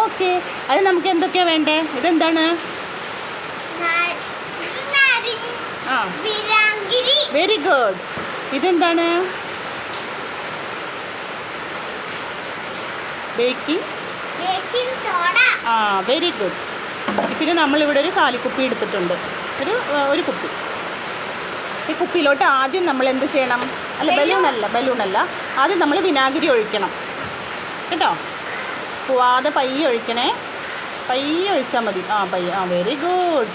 Okay, അത് നമുക്ക് എന്തൊക്കെയാ വേണ്ടേ? ഇതെന്താണ്? Very good. ഇതെന്താണ്? Baking very good. പിന്നെ നമ്മളിവിടെ ഒരു കാലിക്കുപ്പി എടുത്തിട്ടുണ്ട്, ഒരു കുപ്പി. ഈ കുപ്പിയിലോട്ട് ആദ്യം നമ്മൾ എന്ത് ചെയ്യണം? ബലൂണല്ല, ആദ്യം നമ്മൾ വിനാഗിരി ഒഴിക്കണം കേട്ടോ. പോവാതെ പയ്യെ ഒഴിക്കണേ, പയ്യെ ഒഴിച്ചാൽ മതി. പയ്യെ. വെരി ഗുഡ്,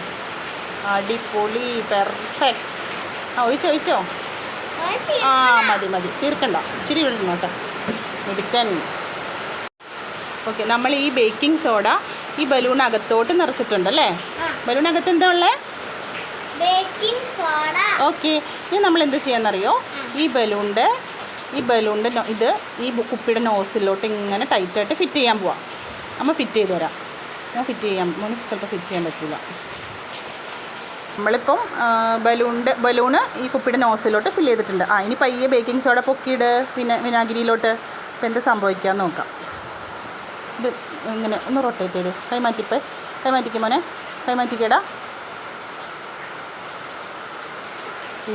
അടിപൊളി, പെർഫെക്റ്റ്. ഒഴിച്ചോ. മതി, തീർക്കണ്ട, ഇച്ചിരി വിടണോട്ടെ, എടുക്കാൻ. ഓക്കെ, നമ്മൾ ഈ ബേക്കിംഗ് സോഡ ഈ ബലൂണകത്തോട്ട് നിറച്ചിട്ടുണ്ടല്ലേ? ബലൂണകത്ത് എന്താ ഉള്ളത്? ഓക്കെ, ഇനി നമ്മൾ എന്ത് ചെയ്യാന്നറിയോ? ഈ ബലൂണിൻ്റെ ഇത് ഈ കുപ്പിയുടെ നോസിലോട്ട് ഇങ്ങനെ ടൈറ്റായിട്ട് ഫിറ്റ് ചെയ്യാൻ പോവാം. നമ്മൾ ഫിറ്റ് ചെയ്ത് തരാം. ചിലപ്പോൾ ഫിറ്റ് ചെയ്യാൻ പറ്റില്ല. നമ്മളിപ്പം ബലൂണ് ഈ കുപ്പിയുടെ നോസിലോട്ട് ഫില്ല് ചെയ്തിട്ടുണ്ട്. ഇനി പയ്യെ ബേക്കിംഗ് സോഡ പൊക്കിയിട് വിനാഗിരിയിലോട്ട്. ഇപ്പം എന്താ സംഭവിക്കാമെന്ന് നോക്കാം. ഇത് ഇങ്ങനെ ഒന്ന് റൊട്ടേറ്റ് ചെയ്ത് കൈമാറ്റിക്കും മോനെ, കൈമാറ്റിക്കടാ.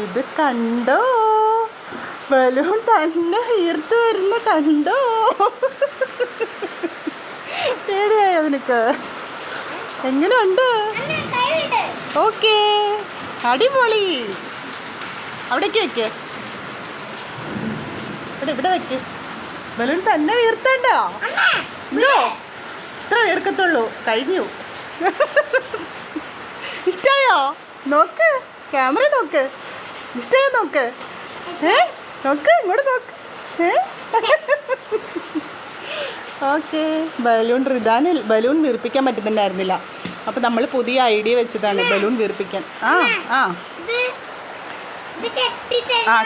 ഇത് കണ്ടോ? ബലൂൺ തന്നെ ഉയർത്ത് വരുന്ന കണ്ടോ? പേടിയായി അവനക്ക്. എങ്ങനെയുണ്ട്? ഓക്കെ, അടിപൊളി. അവിടേക്ക് വെക്ക്, ഇവിടെ വെക്ക്. ബലൂൺ തന്നെ ഉയർത്തണ്ടോ? ഇത്ര ഉയർക്കത്തുള്ളൂ, കഴിഞ്ഞു. ഇഷ്ടമായോ? നോക്ക്, ക്യാമറ നോക്ക്. ഇഷ്ടമായോ? നോക്ക്, ഇങ്ങോട്ട് നോക്ക്. ഓക്കെ, ബലൂൺ വീർപ്പിക്കാൻ പറ്റുന്നുണ്ടായിരുന്നില്ല. അപ്പം നമ്മൾ പുതിയ ഐഡിയ വെച്ചതാണ് ബലൂൺ വീർപ്പിക്കാൻ.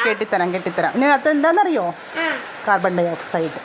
കെട്ടിത്തരാം. ഇനി അത് എന്താണെന്നറിയോ? Carbon dye oxide.